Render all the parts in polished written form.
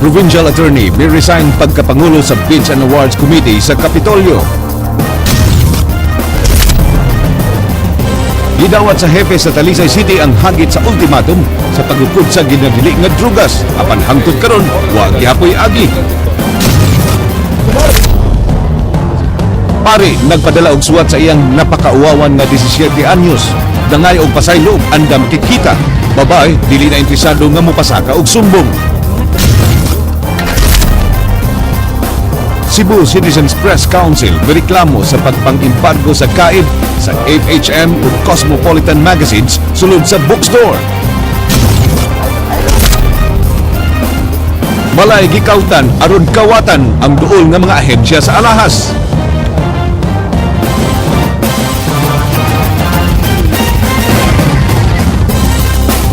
Provincial Attorney may resign pagkapangulo sa Bids and Awards Committee sa Kapitolyo. Gidawat sa hepe sa Talisay City ang hagit sa ultimatum sa pagukod sa ginadili nga drugas. Apan hangtod karon, wa gihapoy agi. Pari nagpadala og suwat sa iyang napakauwawan nga 17 anyos. Dangay og pasaylo ug andam kikita. Babae dili na interesado nga mopasaka og sumbong. Cebu Citizens Press Council bereklamo sa pagpang-embargo sa kaid sa FHM ug Cosmopolitan magazines sulod sa bookstore. Balay gikautan aron kawatan ang duol nga mga ahensya sa alahas.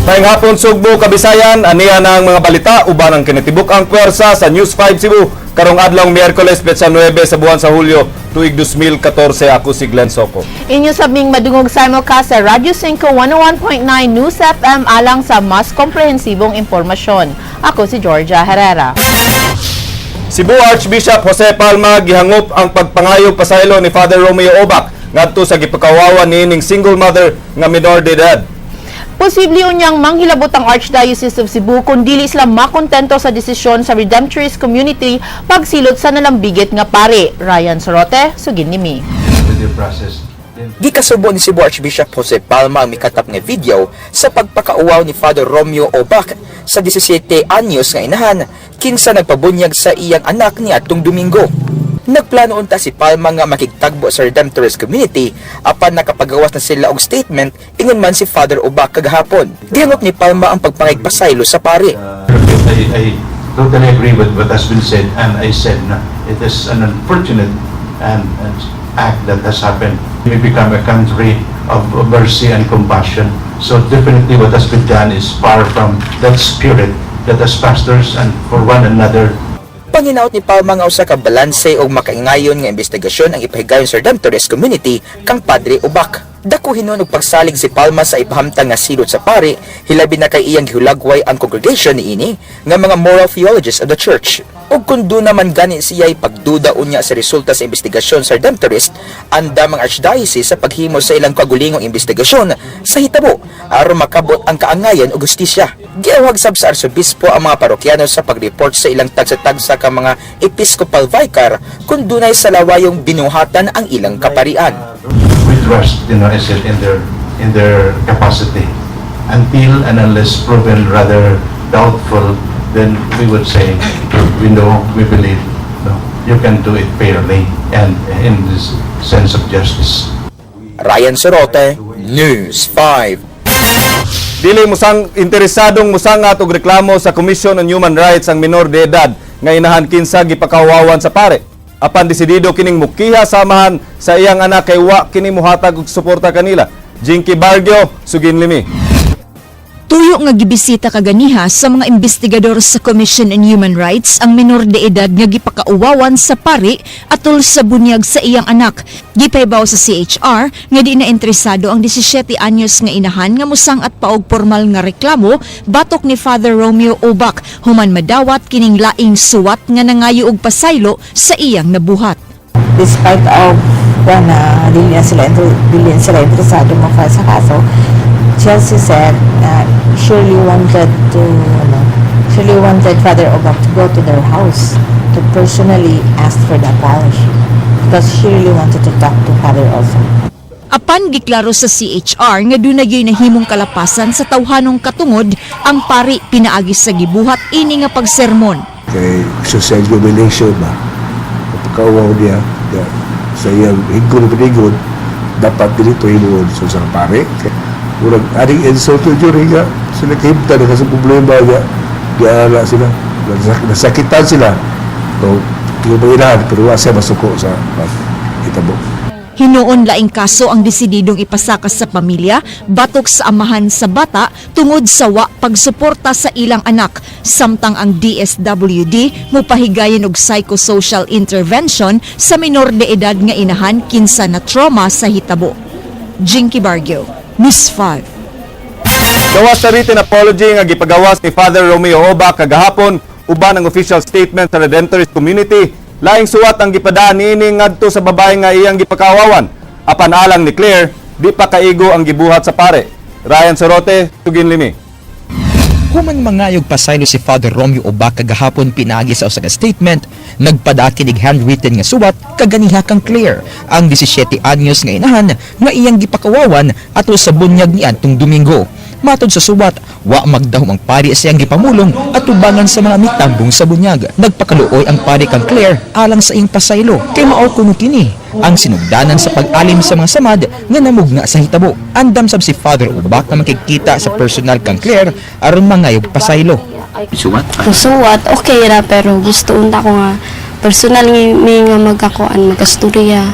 Maayong hapon Sugbo, Kabisayan, aniya na ang mga balita uban ang kinitibuk ang pwersa sa News 5 Cebu karong adlaw Miyerkules petsa 9 sa buwan sa Hulyo tuig 2014. Ako si Glenn Soco. Inyo sabing madungog simulcast sa Radyo 5 101.9 News FM alang sa mas komprehensibong impormasyon. Ako si Georgia Herrera. Cebu Archbishop Jose Palma gihangop ang pagpangayog pasaylo ni Father Romeo Obac ngadto sa gipakawawan niining single mother nga minor de edad. Posible unyang manghilabot ang Archdiocese of Cebu kung dili sila makontento sa desisyon sa Redemptorist community pagsilot sa nalambigit nga pari. Ryan Sorote, sugin ni Mi. Gikasubo ni Cebu Archbishop Jose Palma ang mikatap nga video sa pagpakauaw ni Father Romeo Obac sa 17 anyos nga inahan kinsa nagpabunyag sa iyang anak niadtong Domingo. Nagplano unta si Palma nga makigtagbo sa Redemptorist community apan nakapagawas na sila og statement ingon man si Father Obac kagahapon. Gihangop ni Palma ang pagpangigpasaylo sa pari. I totally agree with what has been said, and I said na it is an unfortunate and act that has happened. We become a country of mercy and compassion. So definitely what has been done is far from that spirit that as pastors and for one another. Panginaot ni Palma nga usa ka balanse og makaingayon nga investigasyon ang ipahigayon sa Redemptorist community kang Padre Obac. Dako hinon og pagsalig si Palma sa ipahamtang nga silot sa pari, hilabi na kay iyang gihulagway ang congregation niini nga mga moral theologists of the church. Ug kun do naman gani siya'y pagduda unya sa resulta sa investigasyon sa Redemptorist, andam ang Archdiocese sa paghimo sa ilang kagulingong investigasyon sa hitabo aron makabot ang kaangayan o gustisya. Giawhag sab sa Arsobispo ang mga parokyano sa pag-report sa ilang tagsa-tagsa ka mga Episcopal Vicar kung dunay sa lawayong binuhatan ang ilang kaparian. We trust, is it in their capacity until and unless proven rather doubtful, then we would say we know, we believe, no, you can do it fairly and in this sense of justice. Ryan Sorote, News 5. Dili interesadong musangat og reklamo sa Commission on Human Rights ang minor de edad nga inahan kinsa gipakawawan sa pare. Apan desidido kining mukiha samahan sa iyang anak kay wa kini muhatag og suporta kanila. Jinky Bargio, sugin limi. Tuyo nga gibisita kaganiha sa mga investigador sa Commission on Human Rights ang minor de edad nga gipakauwawan sa pari atol sa bunyag sa iyang anak. Gipaybaw sa CHR nga di na interesado ang 17 anyos nga inahan nga musangat pa og formal nga reklamo batok ni Father Romeo Obac human madawat kining laing suwat nga nangayo og pasaylo sa iyang nabuhat. Despite of dili sila interesado sa kaso, Chelsea said Shirley wanted Father Obac to go to their house to personally ask for the apology because she really wanted to talk to Father also. Apan giklaro sa CHR nga dunay nahimong kalapasan sa tawhanong katungod ang pari pinaagi sa gibuhat ini nga pagsermon. Kay social jubilation ba? Pagkawaw niya sa iyang higod dapat dito hinuon sa pari. Urang aring insult to jury nga sila kahimta na kasi problema nga diala sila nasakitan sila so iubayilahan pero wala siya masuko sa hitabo. Hinuon laing kaso ang desididong ipasakas sa pamilya batok sa amahan sa bata tungod sa wa pagsuporta sa ilang anak samtang ang DSWD mopahigayon og psychosocial intervention sa minor de edad nga inahan kinsa na trauma sa hitabo. Jinky Bargio, News 5. Gawas sa written apology nga gipagawas ni Father Romeo Obac kagahapon Uban ang official statement sa Redemptorist community, laing suwat ang gipadaan niini ngadto sa babae nga iyang gipakawawan. Apan alang ni Claire, di pa kaigo ang gibuhat sa pare. Ryan Sorote, Tugin Limi. Human mangayog pasaylo si Father Romeo Obac kagahapon pinagi sa usa ka statement, nagpadakinig handwritten nga suwat kaganiha kang Claire, ang 17 anyos nga inahan nga iyang gipakawawan ato sa bunyag niadtong Domingo. Matod sa suwat, wa magdahom ang pari sa iyang gipamulong at tubangan sa mga mitambong sa bunyag. Nagpakaluoy ang pari kang Claire alang sa iyang pasaylo kay mao kuno kini ang sinugdanan sa pag-alim sa mga samad nga namugna sa hitabo. Andam sab si Father Obac na makikita sa personal kang Claire aron mangayog pasaylo. Suwat, okay ra pero gusto unta ko nga personal nga magkakuan magkastorya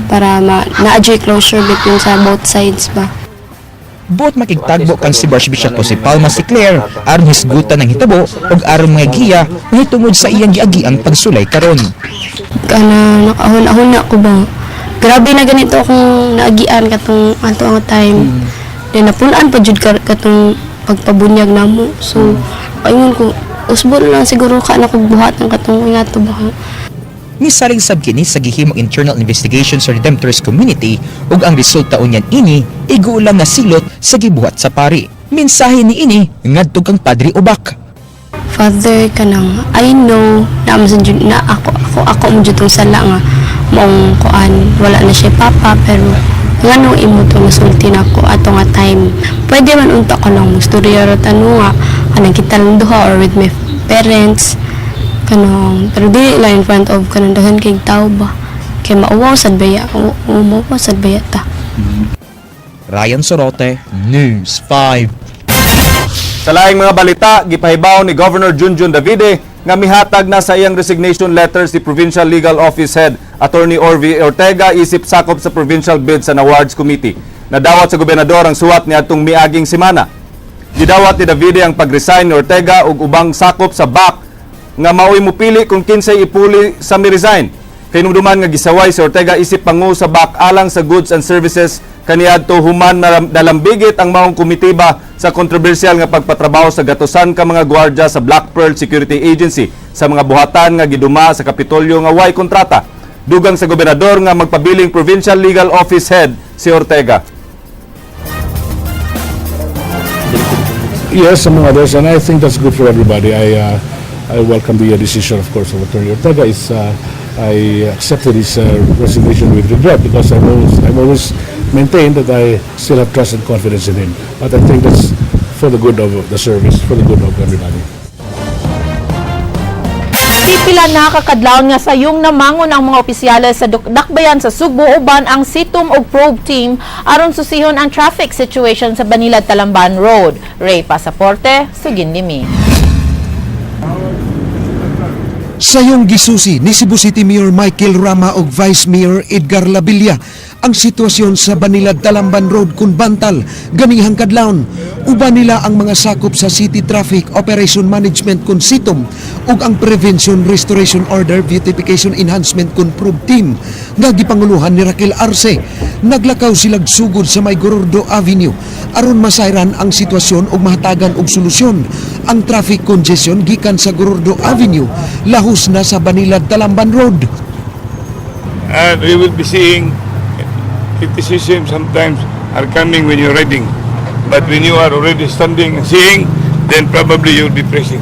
para na-adjust closure between sa both sides ba. Buot makigtagbo kan si Archbishop si Palma si Claire aron hisgutan ng hitabo ug aron mga giya mahitungod sa iyang giagiang pagsulay karon. Kana nakahon-ahon na ko ba. Grabe na ganito akong naagian katong ato ang time. Then napunan pa jud katong pagpabunyag namo. So ayun ko usbon lang siguro ka na kog buhat ng katong ngato ba. Misaling sab kini sa gihimong internal investigation sa Redemptorist community ug ang resulta unyan ini iguulang nga silot sa gibuhat sa pari. Mensahe ni ini ngadto kang Padre Obac. Father kanang I know na ako mo jud tong sala nga mong kuan wala na siya papa pero ngano imo to nasulti nako ato nga time. Pwede man unta ko nang istorya ra tanu nga kanang kita lang duha or with my parents kanang pero di lang in front of kanang dahan kay tao ba kay mauwaw sad baya ta. Ryan Sorote, News 5. Sa laing mga balita, gipahibaw ni Governor Junjun Davide nga mihatag na sa iyang resignation letter si Provincial Legal Office Head Attorney Orvi Ortega isip sakop sa Provincial Bids and Awards Committee. Nadawat sa gobernador ang suwat niadtong miaging semana. Gidawat ni Davide ang pag-resign ni Ortega ug ubang sakop sa BAC nga mao'y mupili kung kinsay ipuli sa mi-resign. Kinumduman nga gisaway si Ortega isip pangu sa BAC alang sa goods and services kaniadto human nalambigit ang maong komitiba sa kontrobersyal nga pagpatrabaho sa gatusan ka mga gwardiya sa Black Pearl Security Agency sa mga buhatan nga giduma sa Kapitolyo nga way kontrata. Dugang sa gobernador nga magpabiling Provincial Legal Office Head si Ortega. Yes, among others, and I think that's good for everybody. I welcome the decision, of course, of Attorney Ortega. I accepted his resignation with regret because I've always maintained that I still have trust and confidence in him. But I think that's for the good of the service, for the good of everybody. Pipila na kakadlawon nga sayong namangon ang mga opisyales sa dakbayan sa Sugbo uban ang sitom og probe team aron susihon ang traffic situation sa Banilad-Talamban Road. Ray Pasaporte, Sugin Limi. Sayong gisusi ni Cebu City Mayor Michael Rama ug Vice Mayor Edgar Labilla ang sitwasyon sa Banilad-Talamban Road kun bantal ganihang kadlawon. Uban nila ang mga sakop sa City Traffic Operation Management kun sitom ug ang Prevention Restoration Order Beautification Enhancement kun probe team nga gipanguluhan ni Raquel Arce. Naglakaw silag sugod sa May Gorordo Avenue aron masayran ang sitwasyon ug mahatagan og solusyon. Ang traffic congestion gikan sa Gorordo Avenue lahus na sa Banilad-Talamban Road. And we will be seeing criticism sometimes are coming when you're riding. But when you are already standing and seeing, then probably you'll be pressing.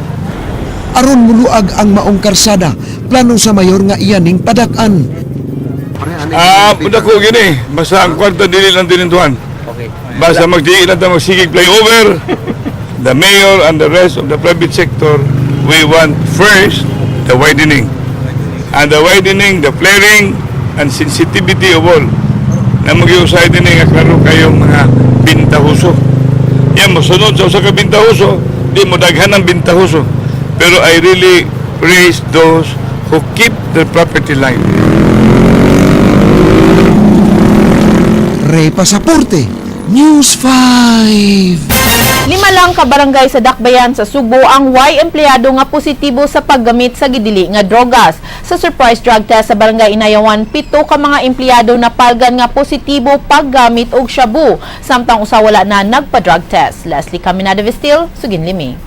Aron muluag ang maong karsada, plano sa mayor nga iyaning padak-an. Punta ko gini, basta ang kwarta dili lang tinintuan. Basta magdiin natin magsigig flyover, the mayor and the rest of the private sector, we want first the widening. And the widening, the flaring, and sensitivity of all. Na mag-iusay din nga klaro kayong mga bintahuso. Yan, masunod sa usa ka bintahuso, di mo daghan ng bintahuso. Pero I really praise those who keep their property line. Ray Pasaporte, News 5. 5 lang ka barangay sa Dakbayan sa Subo ang way empleyado nga positibo sa paggamit sa gidili nga drogas. Sa surprise drug test sa barangay Inayawan, 7 ka mga empleyado na palgan nga positibo paggamit og shabu. Samtang usa wala na nagpa-drug test. Leslie Caminada Vestil, Sugin Limi.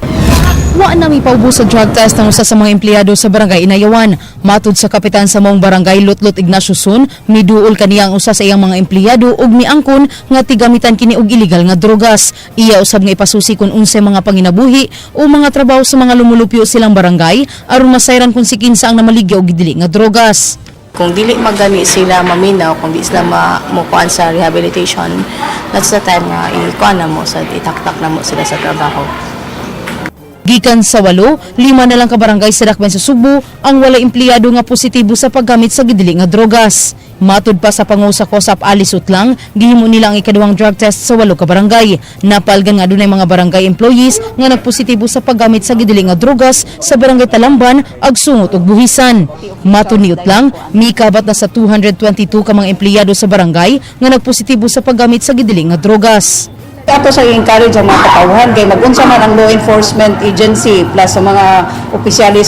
Wa na mi paubos sa drug test ng usa sa mga empleyado sa barangay Inayawan. Matud sa kapitan sa maong barangay Lutlot Ignacio Sun, miduol kaniya ang usa sa iyang mga empleyado ug miangkon nga tigamitan kini og illegal nga drogas. Iya usab nga ipasusi kun unsay mga panginabuhi o mga trabaho sa mga lumulupyo silang barangay aron masayran kung si kinsa ang namaligya og dili nga drogas. Kung dili magani sila maminaw, kung di sila mamukuan sa rehabilitation, that's the time nga ikuan na mo, itaktak na mo sila sa trabaho. Gikan sa 8, 5 na lang ka barangay sa Dakbayan sa Subo ang wala empleyado nga positibo sa paggamit sa gidili nga drogas. Matud pa sa pangusap-usap alis utlang, gihimo nila ang ikaduhang drug test sa 8 ka barangay. Napalgan nga dunay mga barangay employees nga nagpositibo sa paggamit sa gidili nga drogas sa barangay Talamban, Agsungot ug Buhisan. Matud ni utlang, mikabat na sa 222 ka mga empleyado sa barangay nga nagpositibo sa paggamit sa gidili nga drogas. Ato sa encourage ang mga katauhan kay mag-unsa man ang law enforcement agency plus sa mga opisyales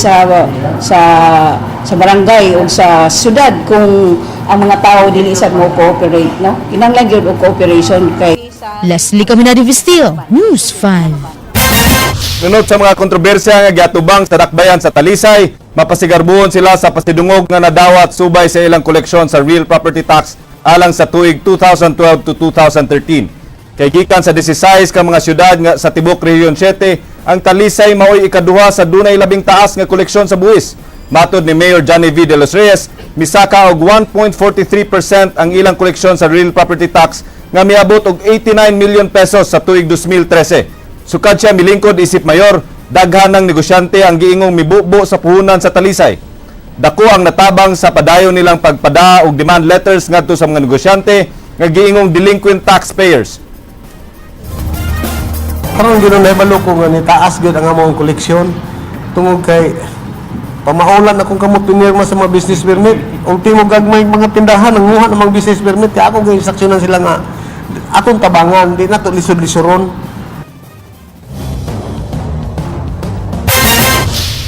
sa barangay o sa syudad kung ang mga tao dili sad mo cooperate, no? Kinahanglan gyud og cooperation kay Leslie Caminadi Vistil, News 5. Sunod sa mga kontrobersya nga giatubang sa Dakbayan sa Talisay, mapasigarbuhon sila sa pasidungog nga nadawat subay sa ilang koleksyon sa real property tax alang sa tuig 2012 to 2013. Kay gikan sa 16 ka mga syudad nga sa tibok Rehiyon 7, ang Talisay maoy ikaduha sa dunay labing taas nga koleksyon sa buwis. Matod ni Mayor Johnny V. De Los Reyes, misaka og 1.43% ang ilang koleksyon sa real property tax nga miabot og 89 million pesos sa tuig 2013. Sukad siya milingkod isip mayor, daghan ng negosyante ang giingong mibubo sa puhunan sa Talisay. Dako ang natabang sa padayon nilang pagpada og demand letters ngadto sa mga negosyante nga giingong delinquent taxpayers. Karon gyud na ibalo ko nga ni taas gyud ang among koleksyon tungod kay pamaulan akong kamot pinirma sa mga business permit. Ultimo gagmay mga tindahan ang nguha ng mga business permit kay ako gyud saksyonan sila nga atong tabangan di na to lisod-lisoron.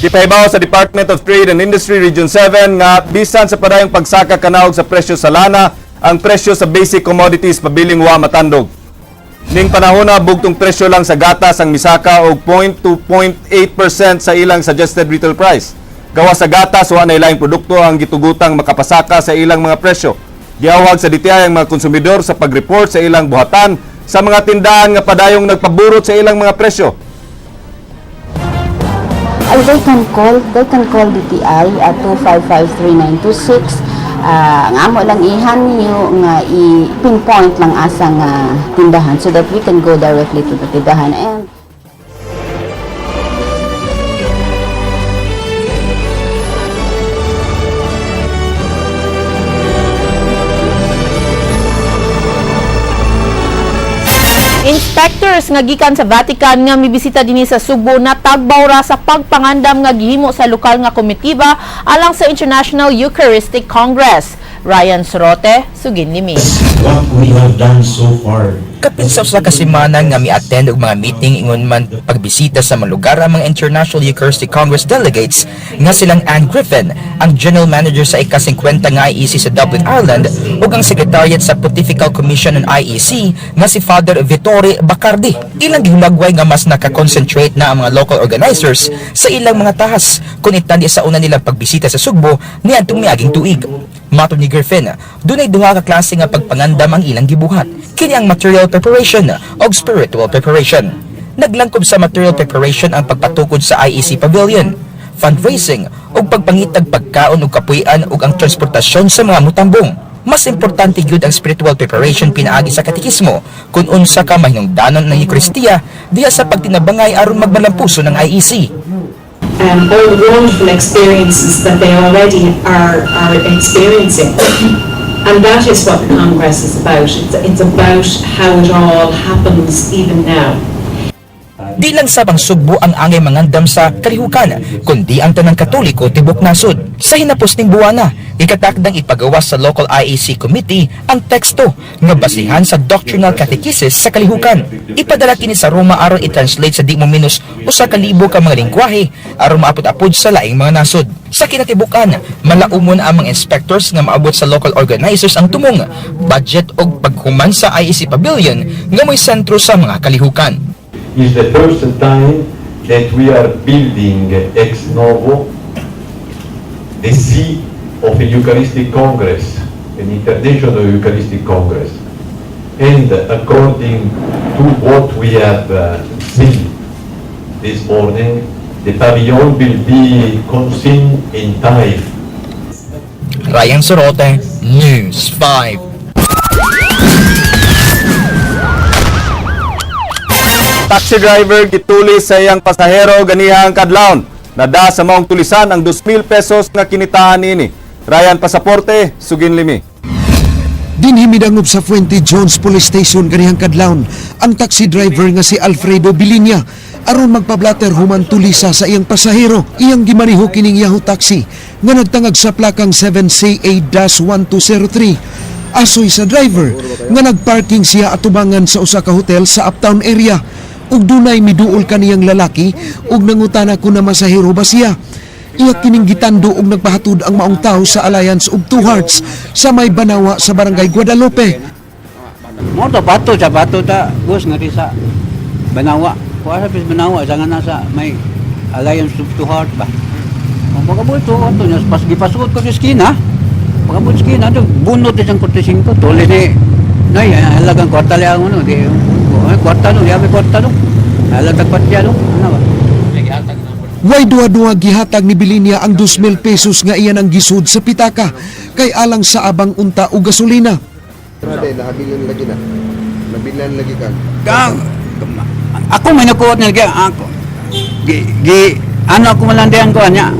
Gipahibaw sa Department of Trade and Industry Region 7 nga bisan sa padayong pagsaka kanawog sa presyo sa lana, ang presyo sa basic commodities pabiling wa matandog. Ning panahon na bugtong presyo lang sa gatas ang misaka og 0.2 to 0.8% sa ilang suggested retail price. Gawa sa gatas wa na ilang produkto ang gitugutang makapasaka sa ilang mga presyo. Giawag sa DTI ang mga konsumidor sa pag-report sa ilang buhatan sa mga tindahan nga padayong nagpaburot sa ilang mga presyo. They can call DTI at 2553926. Nga mo lang niyo nga i-pinpoint lang asa nga tindahan so that we can go directly to the tindahan. And Inspectors nga gikan sa Vatican nga mibisita dinhi sa Subo natagbaw ra sa pagpangandam nga gihimo sa lokal nga komitiba alang sa International Eucharistic Congress. Ryan Sorote, Sugin Limi. What we have done so far. Kapin sa usa ka semana nga mi-attend og mga meeting ingon man pagbisita sa mga lugar ang mga International Eucharistic Congress delegates nga silang Anne Griffin, ang General Manager sa ika-50 nga IEC sa Dublin, Ireland, ug ang Secretariat sa Pontifical Commission ng IEC nga si Father Vittore Bacardi. Ilang gihulagway nga mas naka-concentrate na ang mga local organizers sa ilang mga tahas kung itandi sa una nilang pagbisita sa Sugbo niadtong miaging tuig. Matod ni Griffin, dunay duha ka klase nga pagpangandam ang ilang gibuhat. Kini ang material preparation o spiritual preparation. Naglangkob sa material preparation ang pagpatukod sa IEC Pavilion, fundraising o pagpangitag pagkaon o kapuy-an o ang transportasyon sa mga mutambong. Mas importante gyud ang spiritual preparation pinaagi sa katekismo kung unsa ka mahinungdanon ng Eucharistia diha sa pagtinabangay aron magmalampuso ng IEC. All the wonderful experiences that they already are experiencing. And that is what the Congress is about. It's about how it all happens even now. Di lang sabang Sugbo ang angay mangandam sa kalihukan, kundi ang tanang Katoliko tibok nasod. Sa hinapos ning buwana, ikatakdang ipagawas sa local IEC committee ang teksto nga basihan sa doctrinal catechesis sa kalihukan. Ipadala kini sa Roma aron i-translate sa di mo minus 1,000 ka mga lingwahe aron maapod-apod sa laing mga nasod. Sa kinatibukan, malaumon ang mga inspectors nga maabot sa local organizers ang tumong budget og paghuman sa IEC Pavilion nga mo'y sentro sa mga kalihukan. Is the first time that we are building ex novo the seat of a Eucharistic Congress, an international Eucharistic Congress. And according to what we have seen this morning, the pavilion will be consumed in time. Ryan Sorote, News 5. Taxi driver gitulis sa iyang pasahero ganihang kadlawon. Nada sa maong tulisan ang 2,000 pesos nga kinitahan nini. Ryan Pasaporte, Sugin Limi. Dinhi midangop sa Fuente Jones Police Station ganihang kadlawon ang taxi driver nga si Alfredo Bilinya aron magpablater human tulisa sa iyang pasahero. Iyang gimaniho kining Yahoo taxi nga nagtangag sa plakang 7CA-1203. Asoy sa driver nga nagparking siya atubangan sa usa ka hotel sa uptown area. Ug dunay miduol kaniyang lalaki ug nangutana kung na masahero ba siya. Iya kining gitando ug nagpahatod ang maong tawo sa Alliance of Two Hearts sa may Banawa sa Barangay Guadalupe. Mo to bato ta bus nga sa Banawa. Kuha sa Banawa sa nga nasa may Alliance of Two Hearts ba. Kung pagabot to nya pas gipasukot ko sa skina. Pagabot skina to bunot isang 45 tole ni nay halagang kwarta lang ano di kwarta no yabe kwarta no halagang kwarta no ano ba. Way duwa-duwa gihatag ni Bilinya ang 2,000 pesos nga iyan ang gisud sa pitaka kay alang sa abang unta o gasolina. Nabilin lagi na. Nabilan lagi ka. Ako may nakuha na lagi ako. Ano ako malandian ko anya.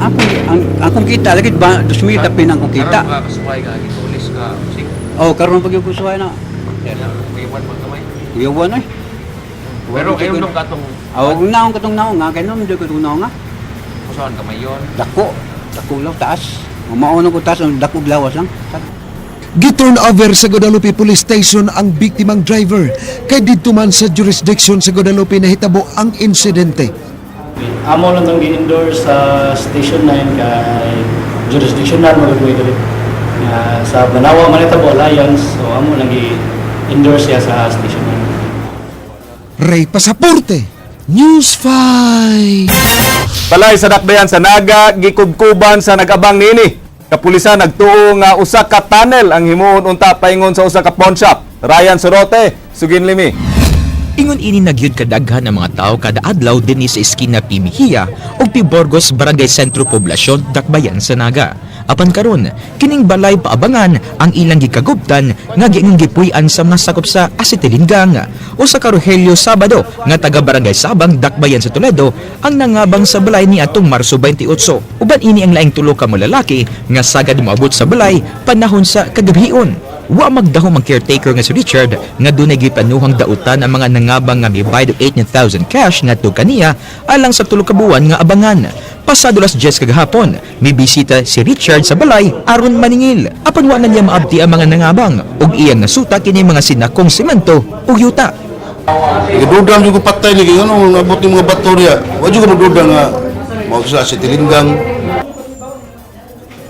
Akong kita lagi ba 2,000 tapin ang kita. Karon ba kasuway ka gitulis ka sig. Oh, karon pag yung kusuway na. Iwan mo kamay. Iwan ay. Pero kayo nung katong naong katong naong nga kay nung katong naong nga. kusaon kamay yon. Dako lang taas. Mauna ko taas ang dakog lawas lang. Giturn over sa Guadalupe Police Station ang biktimang driver kay didto man sa jurisdiction sa Guadalupe nahitabo ang insidente. Amo lang itong gi-endorse sa Station 9 kay jurisdictional magagawin dito. Sa Banawa Manitabo Alliance, so amo lang gi-endorse siya sa Station 9. Ray Pasaporte, News 5. Balay sa dakbayan sa Naga, gikubkuban sa nagabang nini. Kapulisan nagtuo nga usa ka tunnel ang himuon unta paingon sa usa ka pawn shop. Ryan Sorote, Sugin Limi. Ingon ini nagyud kadaghan ang mga tao kada adlaw dinhi sa eskina Pimihia ug Piborgos Barangay Sentro Poblasyon, Dakbayan sa Naga. Apan karon, kining balay paabangan ang ilang gikagubtan nga gipuy-an sa mga sakop sa Asitilingang. O sa Rogelio Sabado nga taga Barangay Sabang, Dakbayan sa Toledo ang nangabang sa balay ni atong Marso 28. Uban ini ang laing tulo ka mga lalaki nga sagad moabot sa balay panahon sa kagabion. Wa magdahom ang caretaker nga si Richard nga dunay gipanuhang dautan ang mga nangabang nga mibayad 18,000 cash nga to kaniya alang sa tulo ka buwan nga abangan. Pasado las 10 kagahapon, may bisita si Richard sa balay aron maningil. Apan wa na niya maabdi ang mga nangabang ug iyang nasuta kini mga sinakong semento ug yuta. Igudang juga patay lagi ano nabot ni mga batorya. Wa juga magudang nga mao sa Tilinggang.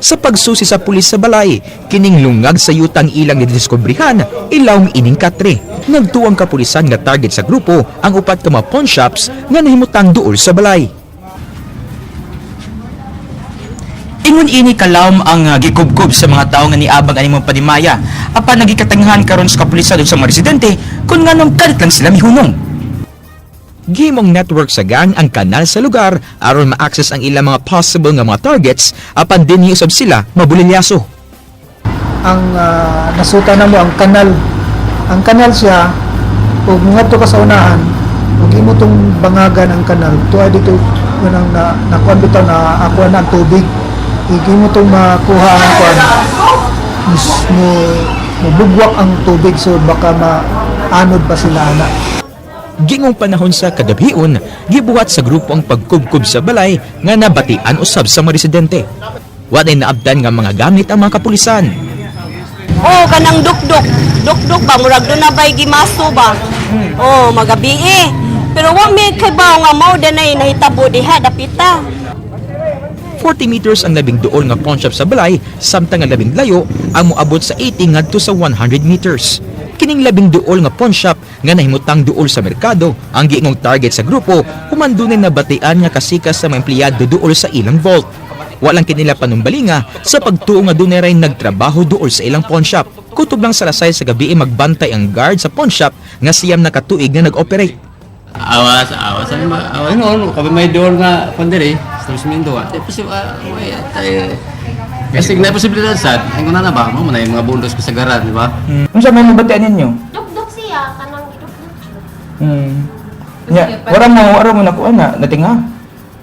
Sa pagsusi sa pulis sa balay, kining lungag sa yutang ilang nidiskubrihan, ilawng ining katre. Nagtuang kapulisan nga target sa grupo ang upat ka mga pawn shops nga nahimutang duol sa balay. Ingon ini kalawom ang gikubkob sa mga tao nga niabang animong panimaya apan nagikatanghan karon sa kapulisan sa mga residente kung nganong kalit lang sila mihunong. Gihimong network sa gang ang kanal sa lugar aron ma-access ang ilang mga possible nga mga targets apan dinhi usab sila mabulilyaso. Ang nasuta na mo ang kanal. Ang kanal siya ug ngadto ka sa unahan ug imo tong bangagan ang kanal. Tuay dito nang nakuan bitaw na ako na ang tubig. Igi mo itong makuha ang kuhan, mabugwak ang tubig so baka maanod pa sila na. Gingong panahon sa kadabion, gibuhat sa grupo ang pagkubkob sa balay nga nabatian usab sa mga residente. Walay naabdan nga mga gamit ang mga kapulisan. Oh, kanang dukduk. Dukduk ba? Murag doon na ba'y gimaso ba? Oh, magabi eh. Pero wag may kaibaw nga mao danay nahitabo diha dapita. 40 meters ang labing duol nga pawn shop sa balay, samtang ang labing layo ang moabot sa 80 ngadto sa 100 meters. Kining 12 nga pawn shop nga nahimutang duol sa merkado ang giingong target sa grupo human dunay nabatian nga kasikas sa mga empleyado duol sa ilang vault. Walang kinila panumbalinga sa pagtuo nga dunay ray nagtrabaho duol sa ilang pawn shop. Kutob lang salasay sa gabi magbantay ang guard sa pawn shop nga siyam na katuig na nag-operate. Awas, no, kami may door nga pandiri, establishmento. Kasi na posibilidad sa, ang kuna na ba, mo na yung mga bundos ko sa garan, di ba? Ano sa may mabatian ninyo? Duk-duk siya, kanang iduk-duk Ya, siya. wala mo nakuha na, natinga.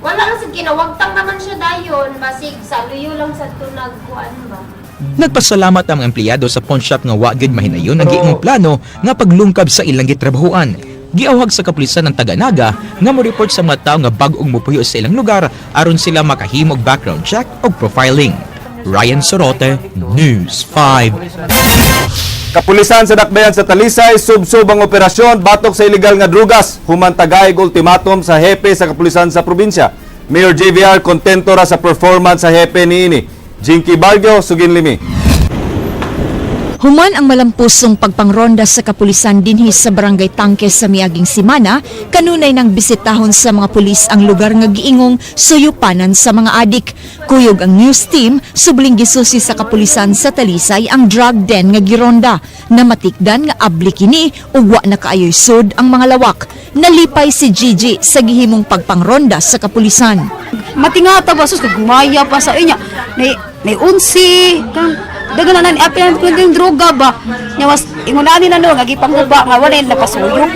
Wala lang sa kinawagtang naman siya dayon, basig sa luyo lang sa tunagkuan ba. Nagpasalamat ang mga empleyado sa pawn shop nga wa gyud mahinayon ang giingong plano nga paglungkab sa ilang gitrabahuan. Giawhag sa kapulisan ng Taga-Naga nga mo-report sa mga tao nga bag-ong mupuyo sa ilang lugar aron sila makahimo og background check o profiling. Ryan Sorote, News 5. Kapulisan sa Dakbayan sa Talisay subsub ang operasyon batok sa illegal nga drugas human tagayg ultimatum sa hepe sa kapulisan sa probinsya. Mayor JVR kontento ra sa performance sa hepe niini. Jinky Bargio, Suginlimi. Human ang malampusong pagpangronda sa kapulisan dinhi sa Barangay Tangkes sa miaging simana, kanunay nang bisitahon sa mga pulis ang lugar nga giingong suyupanan sa mga adik. Kuyog ang news team, subling gisusi sa kapulisan sa Talisay ang drug den nga gironda. Namatikdan nga abli kini ug wa na kaayoy sud ang mga lawak. Nalipay si Gigi sa gihimong pagpangronda sa kapulisan. Matingata ba sus gumaya pa sa inya. May unsi kan dagan na apil ng droga ba. Nyawas ingunani na no nga gipangguba nga wala na pasuyo.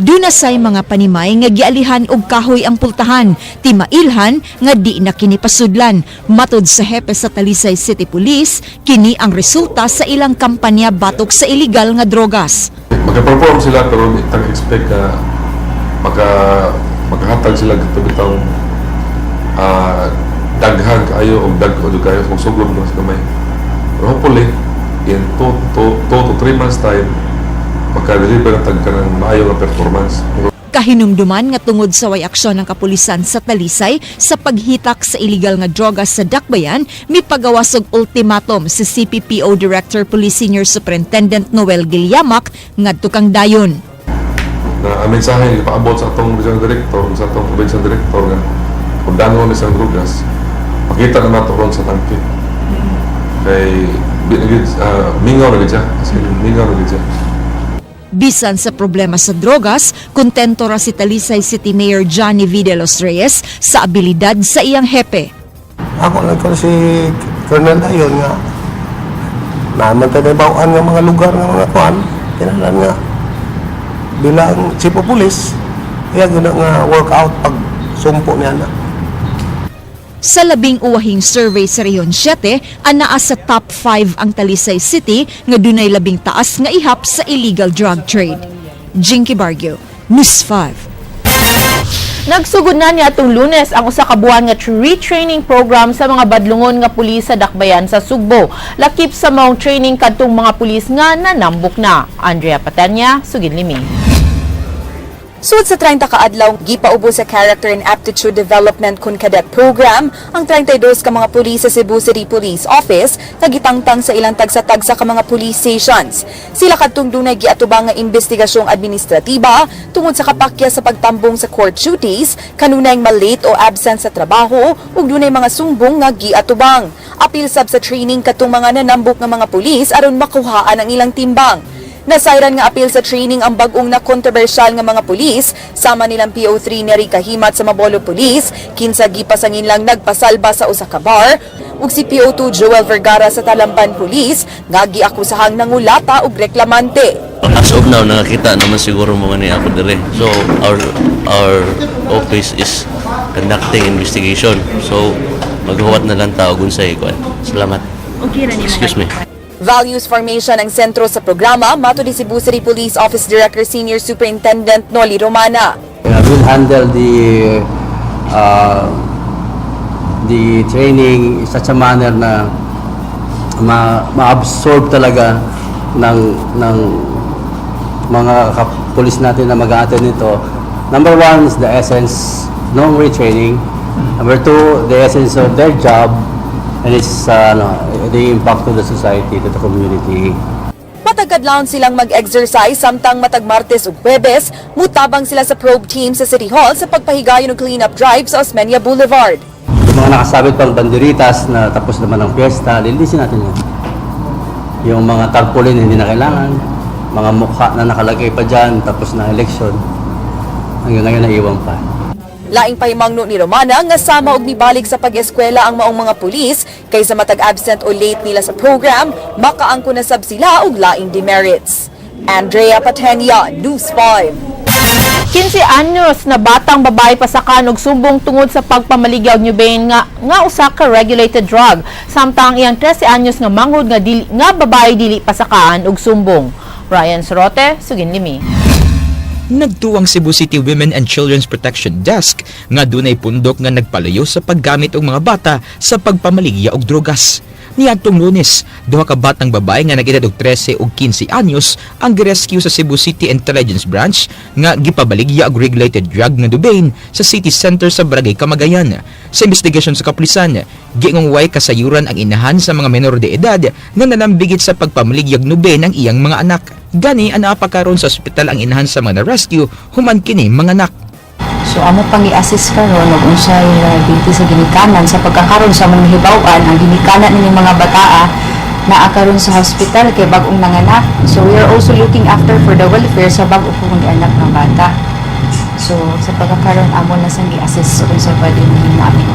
Dunasay mga panimay nga gialihan og kahoy ang pultahan, timailhan nga di na kini pasudlan. Matod sa hepe sa Talisay City Police, kini ang resulta sa ilang kampanya batok sa illegal nga drogas. Magka-perform sila pero tag-expect na makahatag sila bitaw daghang kayo o dagko kayo kung suglom na sa kamay. Pero hopefully, in 2 to 3 months time, makadeliver ang tagka ng maayo na performance. Kahinumduman nga tungod sa way aksyon ng kapulisan sa Talisay sa paghitak sa illegal nga drogas sa Dakbayan, may pagawas og ultimatum si CPPO Director Police Senior Superintendent Noel Gilyamak ngadto kang dayon. Na ang mensahe ipaabot sa atong regional director, sa atong provincial director nga kung danon isang drogas, makita na nato ron sa tangke. Kay mingaw na gid siya, mingaw na gid siya. Bisan sa problema sa drogas, kontento ra si Talisay City Mayor Johnny V. De Los Reyes sa abilidad sa iyang hepe. Ako lang ko si Colonel Dayon nga naman tayo bawaan nga mga lugar nga mga kuan, kinalan nga bilang chief of police, kaya gina nga workout pag sumpo niya na. Sa labing uwahing survey sa Rehiyon 7, anaa sa top 5 ang Talisay City nga dunay labing taas nga ihap sa illegal drug trade. Jinky Bargio, News 5. Nagsugod na niya atong Lunes ang usa ka buwan nga retraining program sa mga badlungon nga pulis sa Dakbayan sa Sugbo. Lakip sa maong training kadtong mga pulis nga nanambok na. Andrea Patanya, Suginlimi. Sud sa 30 ka adlaw, gipaubo sa Character and Aptitude Development kun Cadet Program ang 32 ka mga pulis sa Cebu City Police Office nagitangtang sa ilang tagsa-tagsa ka mga police stations. Sila kadtong dunay giatubang nga investigasyong administratiba tungod sa kapakya sa pagtambong sa court duties, kanunay malate o absent sa trabaho ug dunay mga sumbong nga giatubang. Apil sab sa training katong mga nanambok nga mga pulis aron makuhaan ang ilang timbang. Nasayran nga apil sa training ang bag-ong na kontrobersyal nga mga pulis, sama nilang PO3 Neri Kahimat sa Mabolo Police, kinsa gipasangin lang nagpasalba sa usa ka bar, ug si PO2 Joel Vergara sa Talamban Police nga giakusahang nangulata og reklamante. As of now, nakakita naman siguro mga ni ako dire. So our office is conducting investigation. So maghuwat na lang tao unsay kuan. Salamat. Okay ra ni. Excuse me. Values formation ang sentro sa programa, mato ni Cebu City Police Office Director Senior Superintendent Noli Romana. We'll handle the training in such a manner na ma-absorb talaga ng mga pulis natin na mag-a-attend nito. Number 1 is the essence, no retraining. Number 2, the essence of their job and its the impact to the society, to the community. Matag adlawon silang mag-exercise samtang matag Martes ug Huwebes, mutabang sila sa probe team sa City Hall sa pagpahigayon ng clean-up drive sa Osmeña Boulevard. Yung mga nakasabit pang banderitas na tapos naman ang piyesta, lilisin natin yan. Yung mga tarpaulin hindi na kailangan, mga mukha na nakalagay pa dyan tapos na election, hanggang ngayon naiwan pa. Laing pahimangno ni Romana nga sama og nibalik sa pag-eskwela ang maong mga pulis kaysa matag absent o late nila sa program, makaangko na sab sila og laing demerits. Andrea Patenia, News 5. 15 anyos na batang babae pasakan og sumbong tungod sa pagpamaligyaw ni Bain nga usa ka regulated drug, samtang iyang 13 anyos nga manghod nga babae dili pasakaan og sumbong. Ryan Sorote, Sugin Limi. Nagtuwang Cebu City Women and Children's Protection Desk nga dunay pundok nga nagpalayo sa paggamit og mga bata sa pagpamaligya og drogas. Niadtong Lunes, duha ka batang babae nga nag-edad og 13 ug 15 anyos ang girescue sa Cebu City Intelligence Branch nga gipabaligya og regulated drug nga Dubain sa City Center sa Barangay Camagayan. Sa investigasyon sa kapulisan, giingong way kasayuran ang inahan sa mga menor de edad nga nalambigit sa pagpamaligyag Dubain ang iyang mga anak. Gani ana pa karon sa ospital ang inahan sa mga na-rescue human kini mga anak. So amo pang i-assist karon og unsay liability sa ginikanan sa pagkakaroon sa mga hibaw-an ang ginikanan ni mga bataa na akaron sa hospital kay bag-ong nanganak. So we are also looking after for the welfare sa bag-o pong anak ng bata. So sa pagkakaroon amo na sang i-assist kung sa pwede ni namin.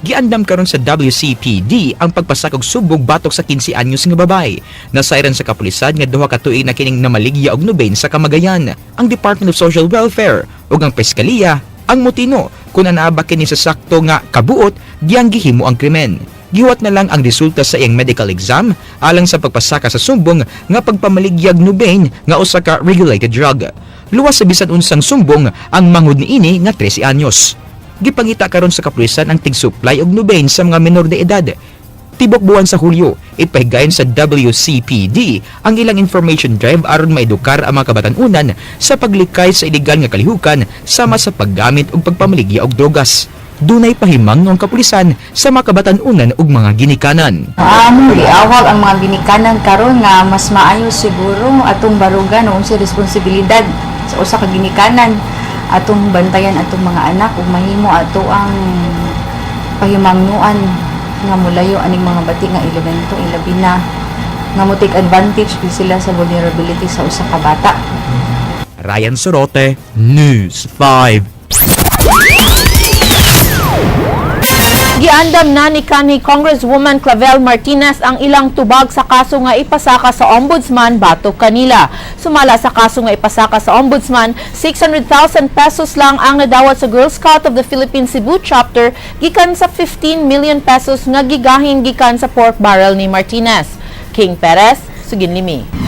Giandam karon sa WCPD ang pagpasakog subog batok sa 15 anyos nga babae. Nasayran sa kapulisan nga duha ka tuig na kining namaligya og Nubain sa Camagayan. Ang Department of Social Welfare ug ang Piskaliya ang motino kung anaaba kini sa sakto nga kabuot diyang gihimo ang krimen. Giwat na lang ang resulta sa iyang medical exam alang sa pagpasaka sa sumbong nga pagpamaligyag Nubain nga usa ka regulated drug. Luwas sa bisan unsang sumbong ang manghud niini nga 13 anyos. Gipangita karon sa kapulisan ang tig-supply og Nubain sa mga menor de edad. Tibok buwan sa Hulyo, ipahigayon sa WCPD ang ilang information drive aron maedukar ang mga kabatan-unan sa paglikay sa iligal nga kalihukan sama sa paggamit og pagpamaligya og drogas. Dunay pahimang ng kapulisan sa mga kabatan-unan ug mga ginikanan. Amo giawag ang mga ginikanan karon nga mas maayo siguro atong barugan o unsay responsibilidad sa usa ka ginikanan atong bantayan atong mga anak ug mahimo ato ang pahimangnuan nga mulayo aning mga bati nga elemento ilabi na nga mo take advantage sila sa vulnerability sa usa ka bata. Ryan Sorote, News 5. Giandam na ni kanhi Congresswoman Clavel Martinez ang ilang tubag sa kaso nga ipasaka sa Ombudsman batok kanila. Sumala sa kaso nga ipasaka sa Ombudsman, 600,000 pesos lang ang nadawat sa Girl Scout of the Philippines Cebu chapter gikan sa 15 million pesos nga gigahin gikan sa pork barrel ni Martinez. King Perez, Sugin Limi.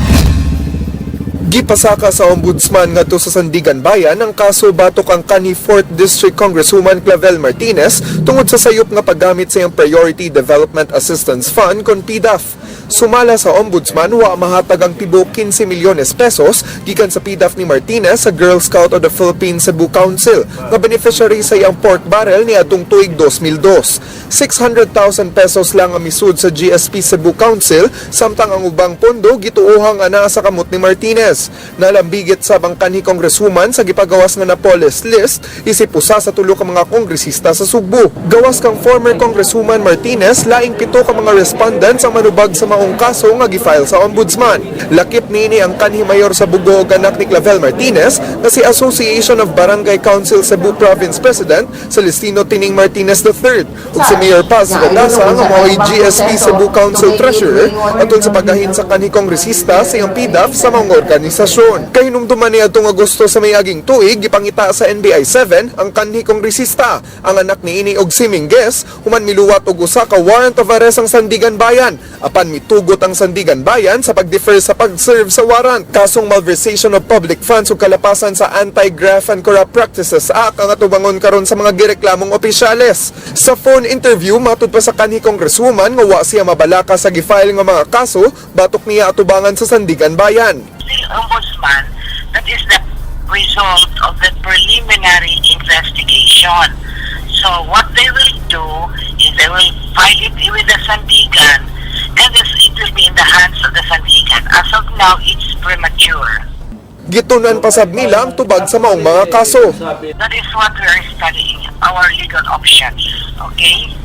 Gipasaka sa Ombudsman ngadto sa Sandigan Bayan ang kaso batok ang kanhi 4th District Congresswoman Clavel Martinez tungod sa sayop nga paggamit sa iyang Priority Development Assistance Fund kon PDAF. Sumala sa Ombudsman, wa mahatag ang tibok 15 milyones pesos gikan sa PDAF ni Martinez sa Girl Scout of the Philippines Cebu Council nga beneficiary sa iyang pork barrel ni atong tuig 2002. 600,000 pesos lang ang misud sa GSP Cebu Council samtang ang ubang pondo gituohang ana sa kamot ni Martinez. Nalambigit sa bangkanhi Congresswoman sa gipagawas nga Napoles list isip usa sa tulo ka mga kongresista sa Sugbo. Gawas kang former Congresswoman Martinez, laing 7 ka mga respondents ang manubag sa maong kaso nga gifile sa Ombudsman. Lakip niini ang kanhi mayor sa Bugo ug anak ni Clavel Martinez na si Association of Barangay Council Cebu Province President Celestino Tining Martinez III ug si Mayor Paz Gadasa nga mao'y GSP Cebu Council Treasurer atol sa paggahin sa kanhi kongresista sa iyang PDAF sa mga organisasyon. Kahinumduman ni atong Agosto sa mayaging tuig gipangita sa NBI 7 ang kanhi kongresista. Ang anak niini og si Minguez human miluwat og usa ka warrant of arrest ang Sandigan Bayan apan tugot ang Sandigan Bayan sa pag-defer sa pag-serve sa warrant. Kasong malversation of public funds ug kalapasan sa Anti-Graft and Corrupt Practices Act ang atubangon karon sa mga gireklamong opisyales. Sa phone interview, matud pa sa kanhi Congresswoman nga wa siya mabalaka sa gifile nga mga kaso batok niya atubangan sa Sandigan Bayan. Ombudsman, that is the result of the preliminary investigation. So what they will do is they will file it with the Sandigan and it will be in the hands of the Sandigan. As of now, it Gitunan pasab nila ang tubag sa maong mga kaso. That is what we are studying, our legal options. Okay?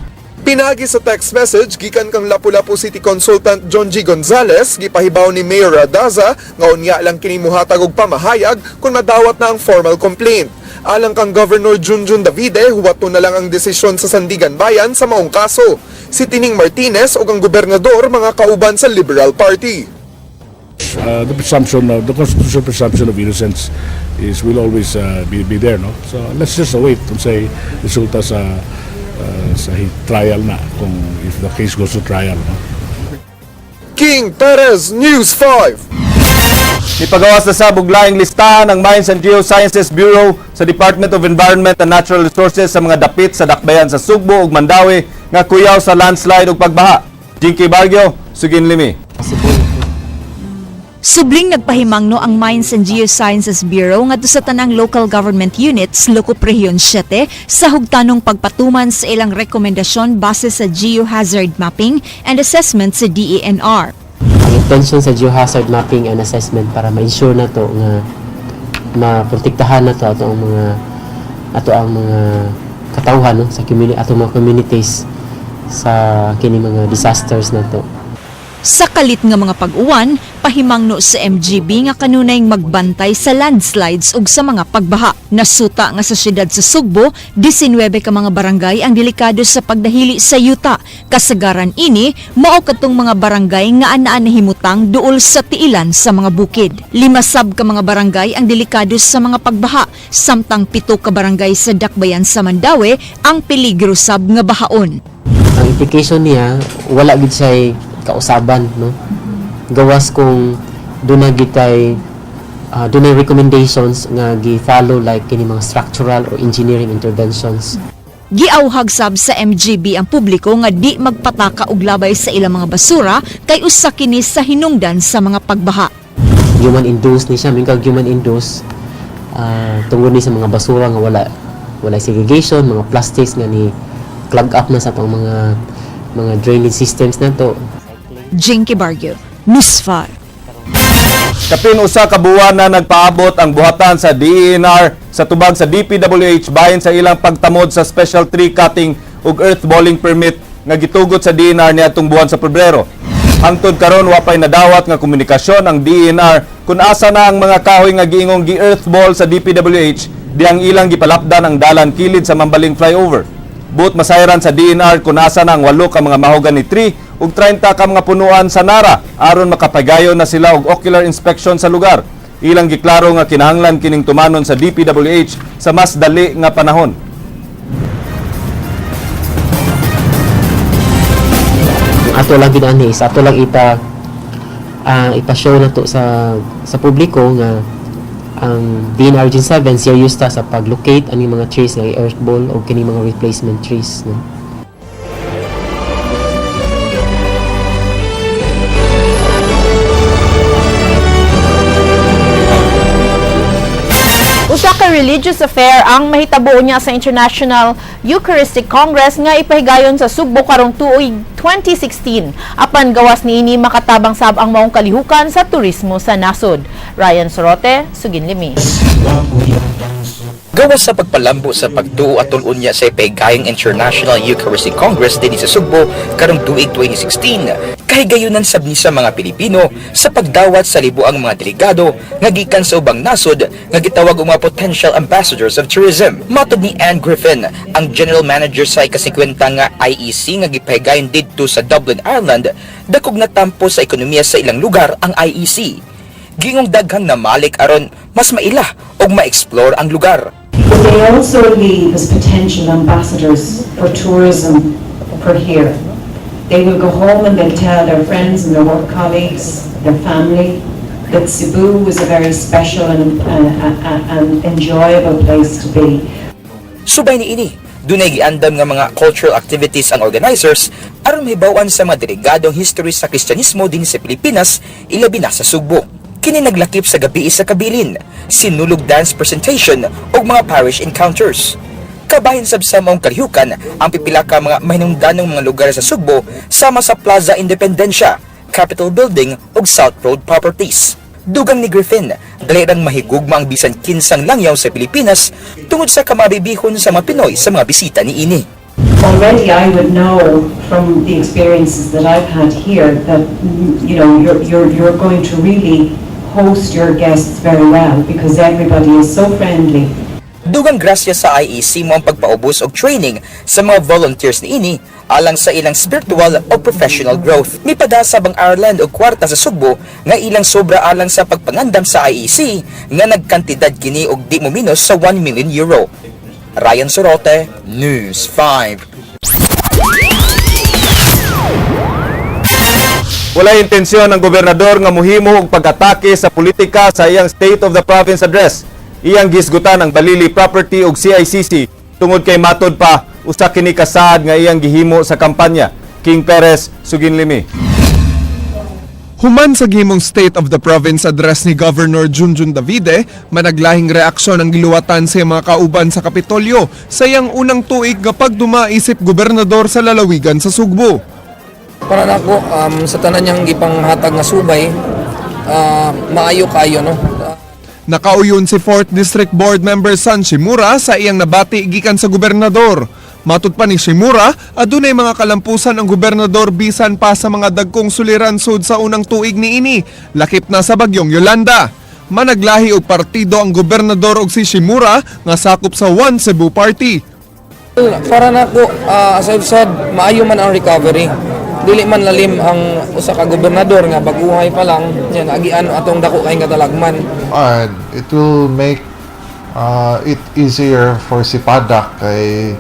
Pinagi sa text message gikan kang Lapu-Lapu City Consultant John G. Gonzales, gipahibaw ni Mayor Radaza nga unya lang kini muhatag og pamahayag kung madawat na ang formal complaint. Alang kang Governor Junjun Davide, huwato na lang ang desisyon sa Sandigan Bayan sa maong kaso. Si Tining Martinez o ang gobernador mga kauban sa Liberal Party. The presumption, the constitutional presumption of innocence will always be there, no? So let's just wait and say resulta sa trial na kung if the case goes to trial, no? King Perez, News 5. Ipagawas na sa buglaing listahan ng Mines and Geosciences Bureau sa Department of Environment and Natural Resources sa mga dapit sa dakbayan sa Sugbo ug Mandawi nga kuyaw sa landslide ug pagbaha. Jinky Bargyo, Sugin Limi. Subling nagpahimangno ang Mines and Geosciences Bureau ngadto sa tanang local government units Locop Region 7 sa hugtanong pagpatuman sa ilang rekomendasyon base sa geohazard mapping and assessment sa DENR. Ang intention sa geohazard mapping and assessment para ma-ensure na to nga maprotektahan na to ato ang mga katawhan, no, sa community ato mga communities sa kini mga disasters na to. Sa kalit nga mga pag-uwan, pahimangno sa MGB nga kanunay magbantay sa landslides ug sa mga pagbaha. Nasuta nga sa siyudad sa Sugbo, 19 ka mga barangay ang delikado sa pagdahili sa yuta. Kasagaran ini, mao katong mga barangay nga anaan nahimutang duol sa tiilan sa mga bukid. 5 sab ka mga barangay ang delikado sa mga pagbaha, samtang 7 ka barangay sa dakbayan sa Mandawi ang peligro sab nga bahaon. Ang implication niya, wala gid siya kausaban, no? Gawas kung dunay recommendations nga gi-follow like kini mga structural or engineering interventions. Giauhag sab sa MGB ang publiko nga di magpataka og labay sa ilang mga basura kay usa kini sa hinungdan sa mga pagbaha. Human induced ni siya, mingkag human induced tungod ni sa mga basura nga wala segregation, mga plastics nga ni clog up na sa pang mga drainage systems na to. Jinky Bargyo, News 5. Kapin usa ka buwan na nagpaabot ang buhatan sa DENR sa tubag sa DPWH bahin sa ilang pagtamod sa special tree cutting ug earth balling permit nga gitugot sa DENR niadtong buwan sa Pebrero. Hangtod karon wa pay nadawat nga komunikasyon ang DENR kung asa na ang mga kahoy nga giingong gi-earth ball sa DPWH diyang ilang gipalapdan ang dalan kilid sa Mambaling flyover. Buot masayran sa DENR kung asa na ang 8 ka mga mahogany tree ug 30 ka mga punuan sa Nara aron makapagayon na sila og ocular inspection sa lugar. Ilang giklaro nga kinahanglan kining tumanon sa DPWH sa mas dali nga panahon. Ato lang ginani is ato lang ipa-show na to sa publiko nga ang DENR Region 7 serious ta sa pag-locate ani mga trees nga earth ball o kini mga replacement trees, no? Usa ka religious affair ang mahitabo niya sa International Eucharistic Congress nga ipahigayon sa Sugbo karong tuig 2016. Apan gawas niini makatabang sab ang maong kalihukan sa turismo sa nasod. Ryan Sorote, Sugin Limi. Gawas sa pagpalambo sa pagtuo at tulunya sa ipahigayong International Eucharistic Congress din sa Sugbo karong tuig 2016, kahigayunan sab ni sa mga Pilipino sa pagdawat sa libuang mga delegado nga gikan sa ubang nasod nga gitawag og mga potential ambassadors of tourism. Matod ni Anne Griffin, ang General Manager sa ika-50 nga IEC nga gipahigayon didto sa Dublin, Ireland, dakog natampo sa ekonomiya sa ilang lugar ang IEC. Gingong daghang na malik aron mas maila og ma-explore ang lugar. But they also leave as potential ambassadors for tourism for here. They will go home and they'll tell their friends and their work colleagues, their family, that Cebu was a very special and enjoyable place to be. Subay ni ini, dunay giandam nga mga cultural activities ang organizers aron mahibaw-an sa mga delegadong history sa Kristyanismo din sa Pilipinas, ilabi na sa Sugbo. Kini naglakip sa gabi sa Kabilin, sinulog dance presentation o mga parish encounters. Kabahin sab sa maong kalihukan ang pipila ka mga mahinungdanong mga lugar sa Sugbo sama sa Plaza Independencia, Capitol Building ug South Road Properties. Dugang ni Griffin, dalirang mahigugma ang bisan kinsang langyaw sa Pilipinas tungod sa kamabibihon sa mga Pinoy sa mga bisita ni ini. Already I would know from the experiences that I've had here that you're going to really host your guests very well because everybody is so friendly. Dugang grasya sa IEC mo ang pagpaubos og training sa mga volunteers ni ini alang sa ilang spiritual o professional growth. Mipadasab ang Ireland og kwarta sa Sugbo nga ilang sobra alang sa pagpangandam sa IEC nga nagkantidad kini og di mo minus sa 1 million euro. Ryan Sorote, News 5. Walay intensyon ng gobernador nga muhimo og pag-atake sa politika sa iyang State of the Province Address. Iyang gisgutan ang Balili Property ug CICC tungod kay matod pa usa kini kasaad nga iyang gihimo sa kampanya. King Perez, Suginlimi. Human sa gihimong State of the Province Address ni Governor Junjun Davide, managlahing reaksyon ang giluwatan sa mga kauban sa Kapitolyo sa iyang unang tuig nga pagdumaisip gobernador sa lalawigan sa Sugbo. Para nako sa tanan niyang gipanghatag nga subay, maayo kayo no. Nakauyon si 4th District Board Member San Shimura sa iyang nabati gikan sa gobernador. Matud pa ni Shimura, adunay mga kalampusan ang gobernador bisan pa sa mga dagkong suliran sud sa unang tuig ni ini, lakip na sa bagyong Yolanda. Managlahi og partido ang gobernador og si Shimura nga sakop sa One Cebu Party. Para nako, as I've said, maayo man ang recovery. Dili man lalim ang usa ka gobernador nga baguhay pa lang, yan agian atong dako kay katalagman. And it will make it easier for si Padak kay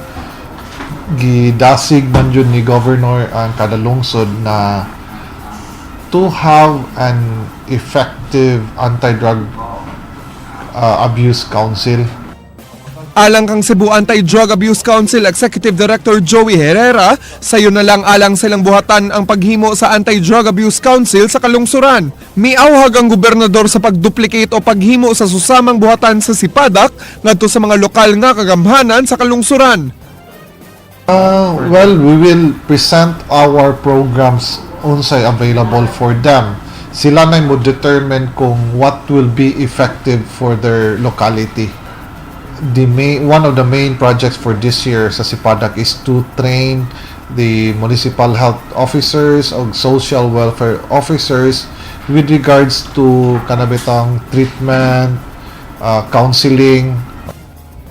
gidasig man jud ni governor ang kada lungsod na to have an effective anti-drug abuse council. Alang kang Cebu Anti-Drug Abuse Council Executive Director Joey Herrera, sayo na lang alang silang buhatan ang paghimo sa Anti-Drug Abuse Council sa kalungsuran. Miawhag ang gobernador sa pagduplicate o paghimo sa susamang buhatan sa Sipadak ngadto sa mga lokal nga kagamhanan sa kalungsuran. Well, we will present our programs unsay available for them. Sila na mo determine kung what will be effective for their locality. One of the main projects for this year sa Sipadak is to train the municipal health officers o social welfare officers with regards to kanabitang treatment, counseling.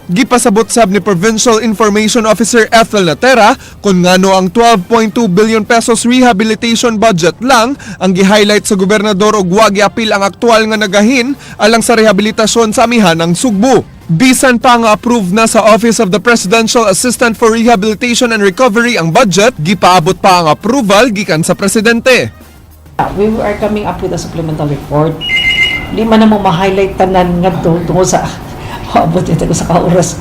Gipasabot sab ni Provincial Information Officer Ethel Natera kung ngano ang 12.2 billion pesos rehabilitation budget lang ang gi-highlight sa gobernador og wa giapil ang aktual nga nagahin alang sa rehabilitasyon sa amihan ng Sugbo. Bisan pa nga approve na sa Office of the Presidential Assistant for Rehabilitation and Recovery ang budget, gipaabot pa ang approval gikan sa presidente. We are coming up with a supplemental report. Di man na mo ma-highlight tanan nga tungkol sa abot ito sa kauras.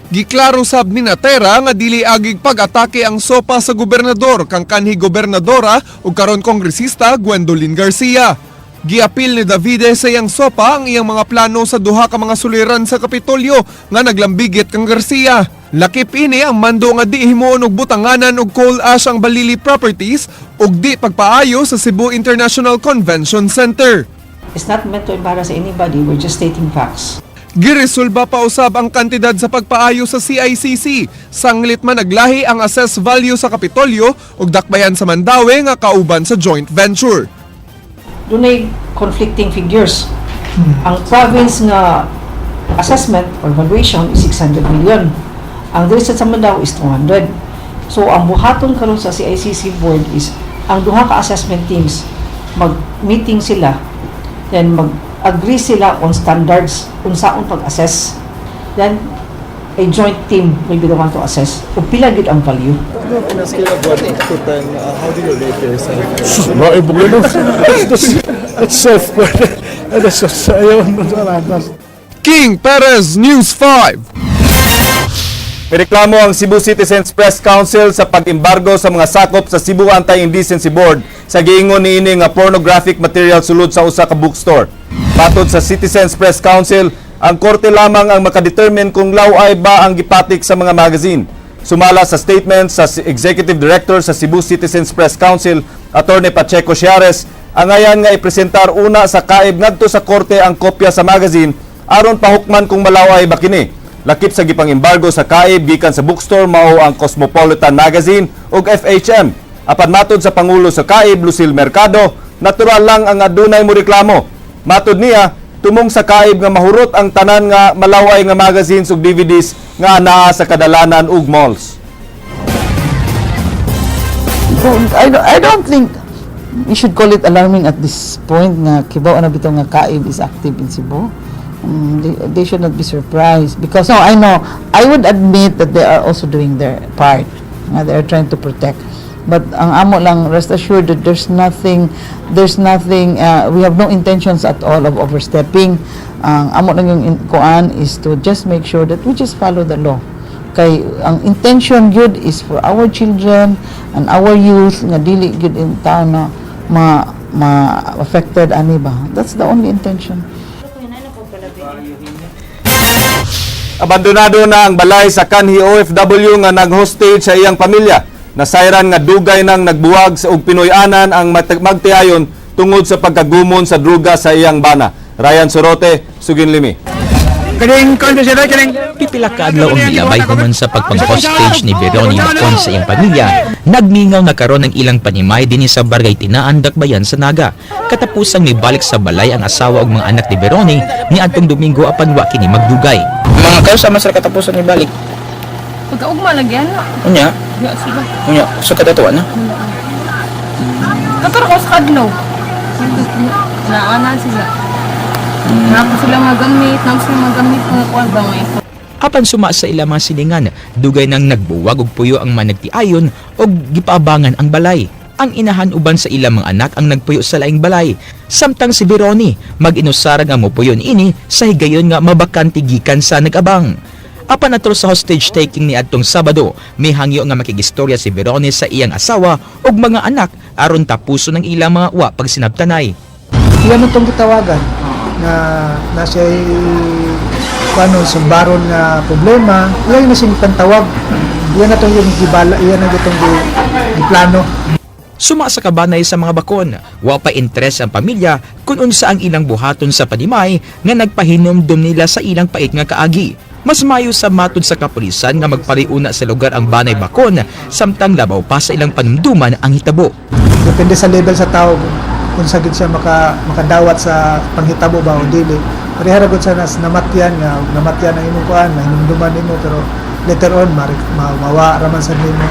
Giklaro sab ni Natera nga dili agig pag-atake ang sopa sa gobernador kang kanhi gobernadora ug karon kongresista Gwendolyn Garcia. Giapil ni Davide sa iyang sopa ang iyang mga plano sa duha ka mga suliran sa Kapitolyo nga naglambigit kang Garcia. Lakip ini ang mando nga di himuon og butanganan og coal ash ang Balili Properties ug di pagpaayo sa Cebu International Convention Center. It's not meant to embarrass anybody, we're just stating facts. Giresolba pa usab ang kantidad sa pagpaayo sa CICC. Sanglit man naglahi ang assessed value sa Kapitolyo ug dakbayan sa Mandaue nga kauban sa joint venture. Dunay conflicting figures. Ang province nga assessment or valuation is 600 million. Ang diri sa Mandaue is 200. So ang buhaton karon sa CICC board is ang duha ka assessment teams mag-meeting sila, then mag-agree sila on standards unsaon pag-assess. Then a joint team will be the one to assess kung pila gid ang value. On a scale of 1 to 10, how do you rate yourself? Not able That's software. That's King Perez, News 5. Reklamo ang Cebu Citizens Press Council sa pag-embargo sa mga sakop sa Cebu Anti-Indecency Board sa giingon niini nga pornographic material sulod sa usa ka bookstore. Patod sa Citizens Press Council, ang korte lamang ang makadetermine kung laway ba ang gipatik sa mga magazine. Sumala sa statement sa Executive Director sa Cebu Citizens Press Council, Attorney Pacheco Ciares, Angayan nga ipresentar una sa kaib ngadto sa korte ang kopya sa magazine aron pahukman kung malaway ba kini. Lakip sa gipang embargo sa kaib gikan sa bookstore mao ang Cosmopolitan Magazine ug FHM. Apan matod sa pangulo sa kaib Lucille Mercado, natural lang ang adunay mo reklamo. Matod niya, tumong sa kaib nga mahurot ang tanan nga malaway nga magazines ug DVDs nga naa sa kadalanan ug malls. I don't think we should call it alarming at this point nga kibaw na bitaw nga kaib is active in Cebu. They should not be surprised because no, I would admit that they are also doing their part. They are trying to protect. But ang amo lang, rest assured that there's nothing, we have no intentions at all of overstepping. Ang amo lang yung kuan is to just make sure that we just follow the law. Kay ang intention good is for our children and our youth nga dili good in town na affected ani ba. That's the only intention. Abandonado na ang balay sa kanhi OFW nga nag-hostage sa iyang pamilya. Nasayran nga dugay nang nagbuwag sa og Pinoy-anan ang magtiayon tungod sa pagkagumon sa druga sa iyang bana. Ryan Sorote, Suginlimi. Pipila ka adlaw ang milabay human sa pagpang-hostage ni Veroni Bacon sa iyang pamilya. Nagmingaw na karon ang ilang panimay dinhi sa Barangay Tinaan, Dakbayan sa Naga. Katapusang mibalik sa balay ang asawa ug mga anak ni Veroni ni adtong Domingo apan wa kini magdugay. Mga kayo sama sa katapusan ni balik. Pagkaugma lagyan na. Unya? Diya sila. Unya, sa kadatuan na? Katara ko sa kadlaw. Naanan sila. Napos sila magamit, mga kuwan ba may. Apan suma sa ilang mga silingan, dugay nang nagbuwag og puyo ang managtiayon og gipaabangan ang balay. Ang inahan uban sa ilang mga anak ang nagpuyo sa laing balay. Samtang si Veroni mag-inusara nga mopuyon ini sa higayon nga mabakante gikan sa nagabang. Apan atol sa hostage taking ni adtong Sabado, may hangyo nga makigistorya si Veroni sa iyang asawa ug mga anak aron tapuso ng ilang mga wa pagsinabtanay. Iyan itong kitawagan na nasa'y sumbaron na problema, iyan na siya tawag. Iyan na itong yung gibala, iyan na itong giplano. Suma sa kabanay sa mga bakon, wa pa interes ang pamilya kung unsa ang ilang buhaton sa panimay nga nagpahinomdom nila sa ilang pait nga kaagi. Mas mayo sa matod sa kapulisan nga magpariuna sa lugar ang banay bakon, samtang labaw pa sa ilang panumduman ang hitabo. Depende sa level sa tao kung sagid siya makadawat sa panghitabo ba o dili. Parehara gud sa namatyan ang imong kuan, hinumduman nimo pero later on mawa raman sa nimo.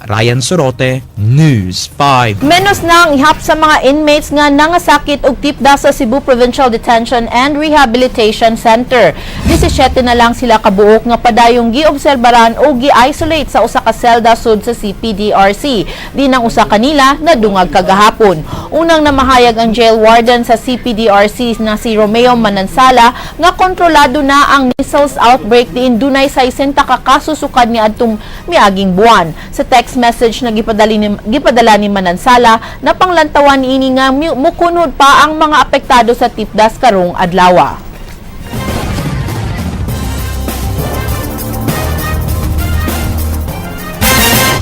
Ryan Sorote, News 5. Menos na ang ihap sa mga inmates nga nangasakit og tipda sa Cebu Provincial Detention and Rehabilitation Center. 17 na lang sila kabuok nga padayong giobserbaran o gi-isolate sa usa ka selda sud sa CPDRC. Di nang usa kanila nadungag kagahapon. Unang namahayag ang jail warden sa CPDRC na si Romeo Manansala nga kontrolado na ang measles outbreak diin dunay 60 ka kaso sukad ni adtong miaging buwan. Sa text message na gipadala ni Manansala na panglantawan ini nga mukunod pa ang mga apektado sa tipdas karong adlaw.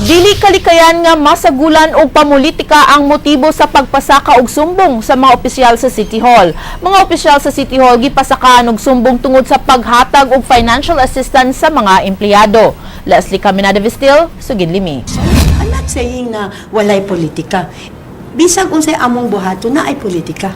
Dili kalikayan nga masagulan og pamulitika ang motibo sa pagpasaka og sumbong sa mga opisyal sa City Hall. Mga opisyal sa City Hall gipasakaan og sumbong tungod sa paghatag og financial assistance sa mga empleyado. Leslie Caminada Vistil, Suginlimi. I'm not saying na walay politika. Bisag unsay among buhaton na ay politika.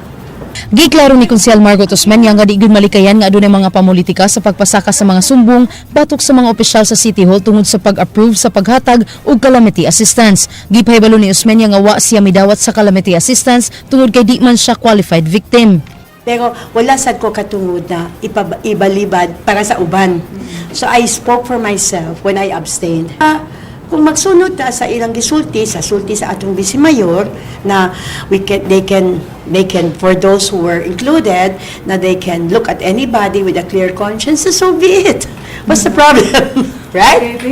Giklaro ni Konsyal Margot Osmeña nga di gyud malikayan nga adunay mga pamulitika sa pagpasaka sa mga sumbong batok sa mga opisyal sa City Hall tungod sa pag-approve sa paghatag og calamity assistance. Gipahibalo ni Osmeña nga wa siya midawat sa calamity assistance tungod kay di man siya qualified victim. Pero wala sad ko katungod na ibalibad para sa uban. So I spoke for myself when I abstained. Kung magsunod ta sa ilang gisulti sa atong Vice Mayor na they can for those who were included na they can look at anybody with a clear conscience, so be it. What's the problem? Right?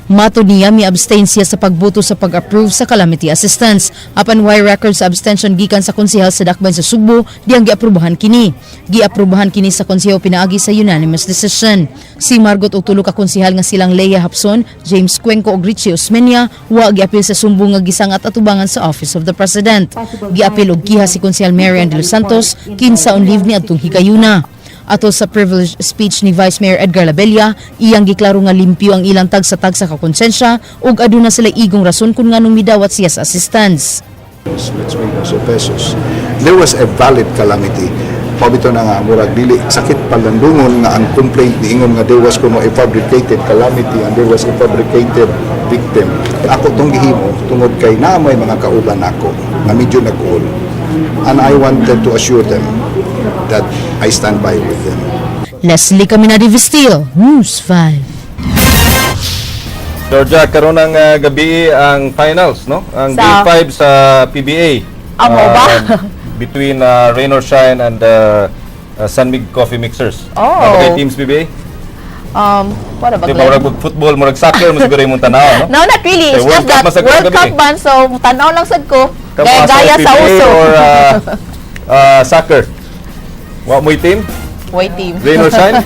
Matod niya mi-abstain siya sa pagboto sa pag-approve sa calamity assistance. Apan why record sa abstention gikan sa konsehal sa Dakbayan sa Sugbo diyang giaprubahan kini. Giaprubahan kini sa konseho pinaagi sa unanimous decision. Si Margot ug tulo ka konsehal nga silang Leia Hapson, James Cuenco ug Richie Osmeña wa giapil sa sumbong nga gisangat at atubangan sa Office of the President. Giapil og kiha si konsehal Marian de los Santos kinsa on leave ni adtong higayuna. Ato sa privileged speech ni Vice Mayor Edgar Labella, iyang giklaro nga limpyo ang ilang tagsa-tagsa ka konsensya ug aduna sila igong rason kung nganong midawat siya sa assistance. Let's make us pesos. There was a valid calamity. Pabito na nga, murag dili sakit palandungon nga ang complaint ni ingon nga there was kuno a fabricated calamity and there was a fabricated victim. Ako tong gihimo tungod kay naamay mga kauban ako nga medyo nag-uol. And I wanted to assure them that I stand by with them. Leslie Caminadi Vistil, News 5. Georgia, karon ng gabi ang finals, no? Ang Sa- Game 5 sa PBA. Amo ba? Between Rain or Shine and San Mig Coffee Mixers. Oh. Ano kay teams PBA? What about Di ba murag football, murag soccer, mo siguro yung tanaw, no? No, not really. It's Okay, World just Cup that masagad World gabi. Cup man, so tanaw lang sad ko. Kamu Gaya sa PBA uso. or soccer? Wa mo'y team? Wait, team. Rain or Shine?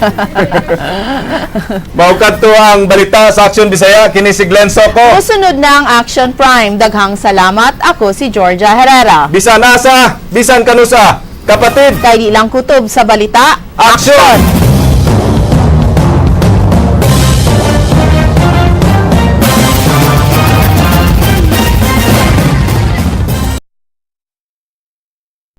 Maukad to ang balita sa Action Bisaya, kini si Glenn Soco. Susunod na ang Action Prime. Daghang salamat. Ako si Georgia Herrera. Bisan asa, bisan kanusa, kapatid. Kay di lang kutob sa balita. Action!